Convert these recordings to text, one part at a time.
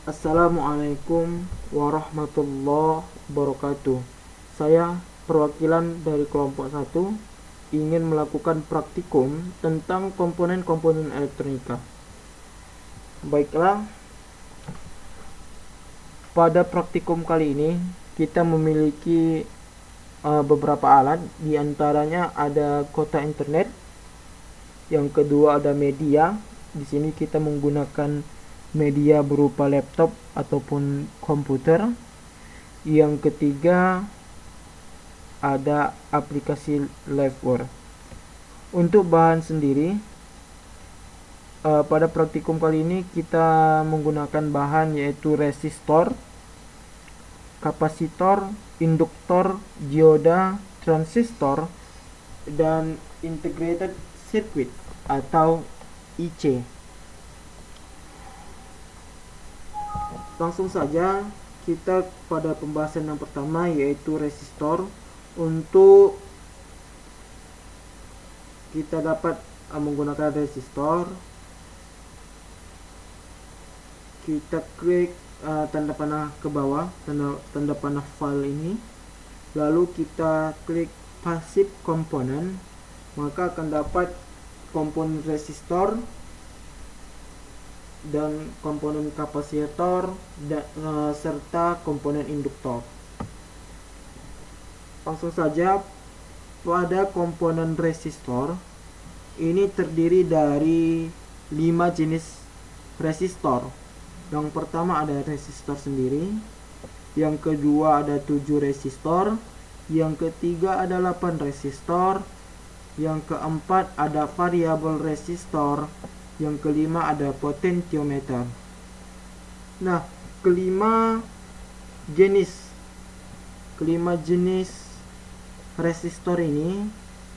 Assalamualaikum warahmatullahi wabarakatuh. Saya perwakilan dari kelompok 1 ingin melakukan praktikum tentang komponen-komponen elektronika. Baiklah, pada praktikum kali ini kita memiliki beberapa alat, di antaranya ada kuota internet, yang kedua ada media. Di sini kita menggunakan media berupa laptop ataupun komputer. Yang ketiga ada aplikasi Liveware. Untuk bahan sendiri, pada praktikum kali ini kita menggunakan bahan yaitu resistor, kapasitor, induktor, dioda, transistor, dan integrated circuit atau IC. Langsung saja kita pada pembahasan yang pertama yaitu resistor. Untuk kita dapat menggunakan resistor, kita klik tanda panah ke bawah, tanda panah file ini, lalu kita klik passive component, maka akan dapat komponen resistor dan komponen kapasitor serta komponen induktor. Langsung saja, pada komponen resistor ini terdiri dari 5 jenis resistor. Yang pertama ada resistor sendiri, yang kedua ada 7 resistor, yang ketiga ada 8 resistor, yang keempat ada variabel resistor, yang kelima ada potentiometer. Nah, kelima jenis resistor ini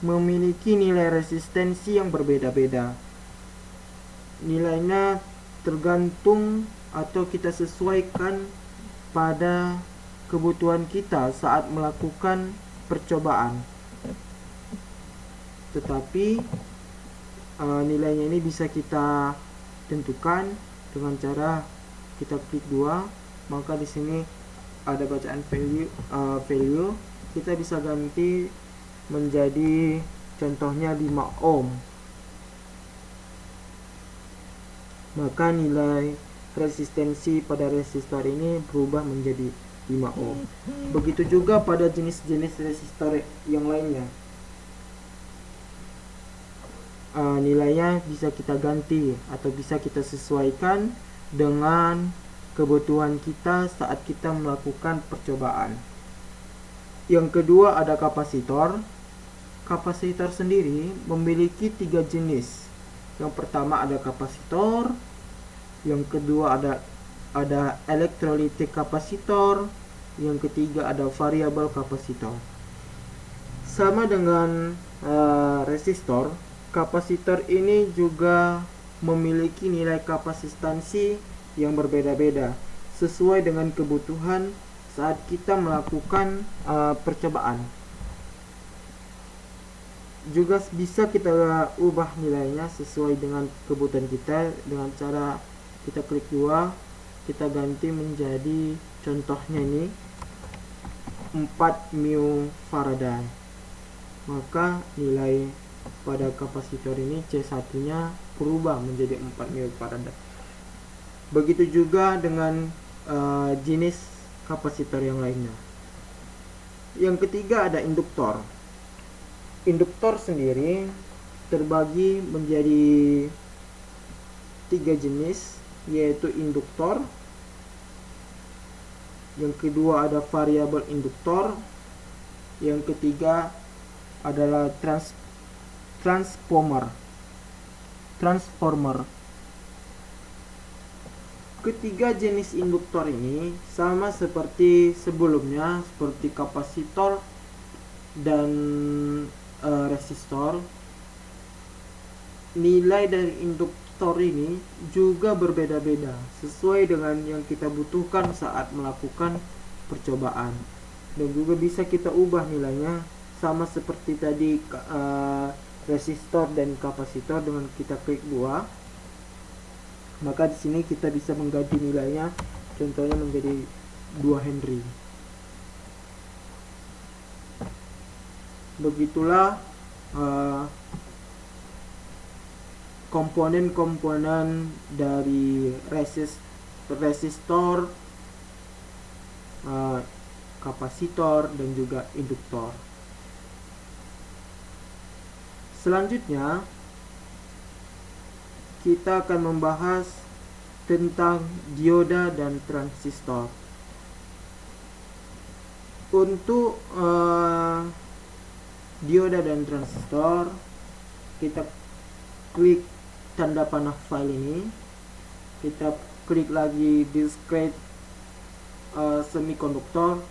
memiliki nilai resistensi yang berbeda-beda. Nilainya tergantung atau kita sesuaikan pada kebutuhan kita saat melakukan percobaan. Tetapi nilainya ini bisa kita tentukan dengan cara kita klik 2, maka di sini ada bacaan value, kita bisa ganti menjadi contohnya 5 ohm, maka nilai resistensi pada resistor ini berubah menjadi 5 ohm. Begitu juga pada jenis-jenis resistor yang lainnya, nilainya bisa kita ganti atau bisa kita sesuaikan dengan kebutuhan kita saat kita melakukan percobaan. Yang kedua ada kapasitor. Kapasitor sendiri memiliki 3 jenis. Yang pertama ada kapasitor, yang kedua ada elektrolitik kapasitor, yang ketiga ada variabel kapasitor. Sama dengan resistor, kapasitor ini juga memiliki nilai kapasitansi yang berbeda-beda sesuai dengan kebutuhan saat kita melakukan percobaan. Juga bisa kita ubah nilainya sesuai dengan kebutuhan kita dengan cara kita klik 2, kita ganti menjadi contohnya ini 4 mW, maka nilai pada kapasitor ini C1 nya berubah menjadi 4 mW. Begitu juga dengan jenis kapasitor yang lainnya. Yang ketiga ada induktor. Induktor sendiri terbagi menjadi 3 jenis, yaitu induktor, yang kedua ada variabel induktor, yang ketiga adalah transformer. Ketiga jenis induktor ini sama seperti sebelumnya, seperti kapasitor dan resistor. Nilai dari induktor ini juga berbeda-beda sesuai dengan yang kita butuhkan saat melakukan percobaan, dan juga bisa kita ubah nilainya sama seperti tadi resistor dan kapasitor. Dengan kita klik 2, maka di sini kita bisa mengganti nilainya contohnya menjadi 2 Henry. Begitulah komponen-komponen dari resistor, kapasitor, dan juga induktor. Selanjutnya kita akan membahas tentang dioda dan transistor. Untuk dioda dan transistor, kita klik tanda panah file ini, kita klik lagi discrete semikonduktor,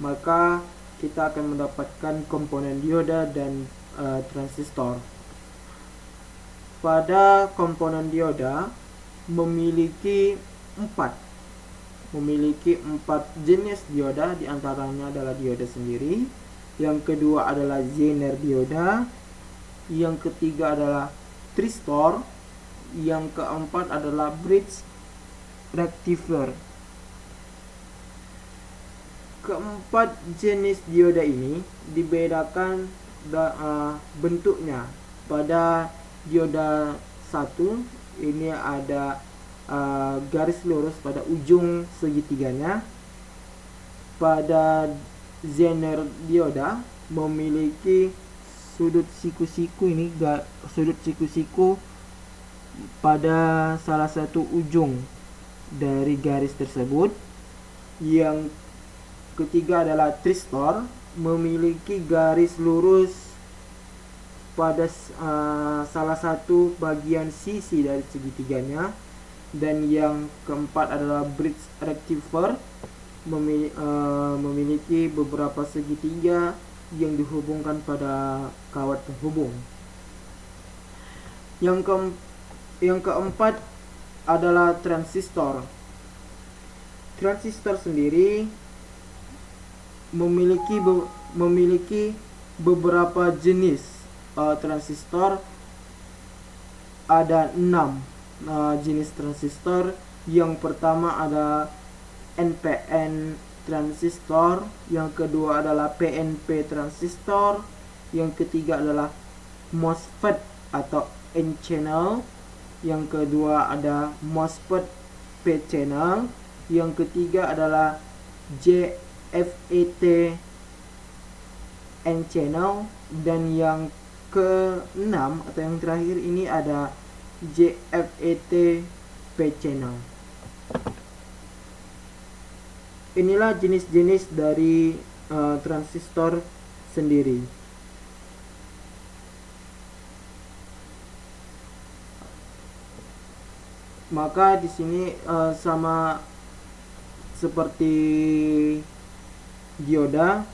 maka kita akan mendapatkan komponen dioda dan transistor. Pada komponen dioda memiliki empat jenis dioda, diantaranya adalah dioda sendiri, yang kedua adalah Zener dioda, yang ketiga adalah tristor, yang keempat adalah bridge rectifier. Keempat jenis dioda ini dibedakan bentuknya. Pada dioda 1 ini ada garis lurus pada ujung segitiganya. Pada Zener dioda memiliki sudut siku-siku pada salah satu ujung dari garis tersebut. Yang ketiga adalah tristor, memiliki garis lurus pada salah satu bagian sisi dari segitiganya. Dan yang keempat adalah bridge rectifier, memiliki beberapa segitiga yang dihubungkan pada kawat penghubung. Yang keempat adalah transistor. Transistor sendiri memiliki beberapa jenis transistor. Ada 6 jenis transistor. Yang pertama ada NPN transistor, yang kedua adalah PNP transistor, yang ketiga adalah MOSFET atau N-channel, yang kedua ada MOSFET P-channel, yang ketiga adalah JFET N-channel, dan yang keenam atau yang terakhir ini ada JFET P-channel. Inilah jenis-jenis dari transistor sendiri. Maka di sini sama seperti dioda,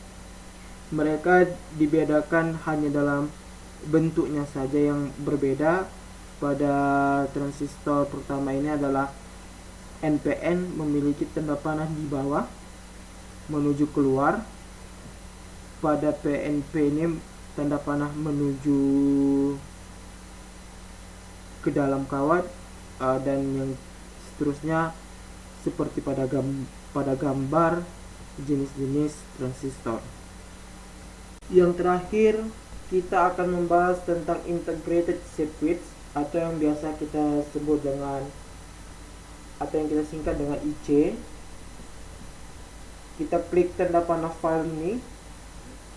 mereka dibedakan hanya dalam bentuknya saja yang berbeda. Pada transistor pertama ini adalah NPN, memiliki tanda panah di bawah menuju keluar. Pada PNP ini tanda panah menuju ke dalam kawat, dan yang seterusnya seperti pada gambar jenis-jenis transistor. Yang terakhir kita akan membahas tentang integrated circuits, atau yang biasa kita sebut dengan, atau yang kita singkat dengan IC. Kita klik tanda panah file ini,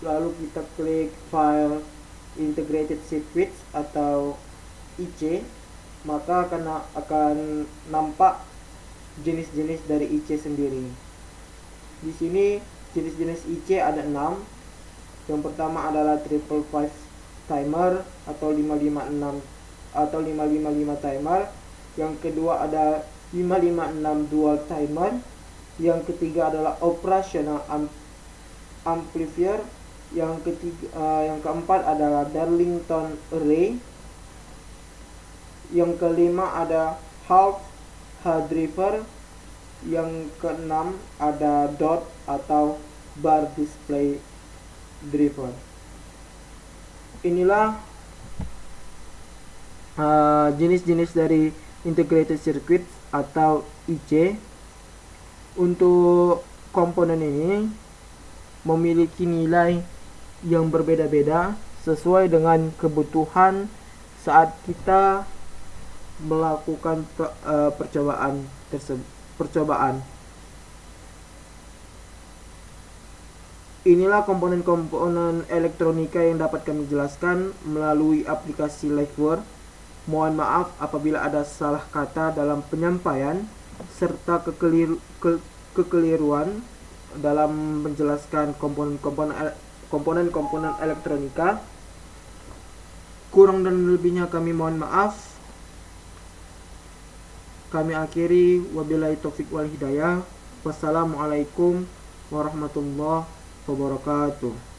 lalu kita klik file integrated circuits atau IC, maka akan nampak jenis-jenis dari IC sendiri. Di sini jenis-jenis IC ada 6. Yang pertama adalah 555 timer atau 556 atau 555 timer. Yang kedua ada 556 dual timer. Yang ketiga adalah operational amplifier. Yang keempat adalah Darlington array. Yang kelima ada half hard driver. Yang keenam ada dot atau bar display driver. Inilah jenis-jenis dari integrated circuit atau IC. Untuk komponen ini memiliki nilai yang berbeda-beda sesuai dengan kebutuhan saat kita melakukan percobaan. Inilah komponen-komponen elektronika yang dapat kami jelaskan melalui aplikasi Liveware. Mohon maaf apabila ada salah kata dalam penyampaian serta kekeliruan dalam menjelaskan komponen-komponen elektronika. Kurang dan lebihnya kami mohon maaf. Kami akhiri, wabillahi taufik wal hidayah. Wassalamualaikum warahmatullahi wabarakatuh.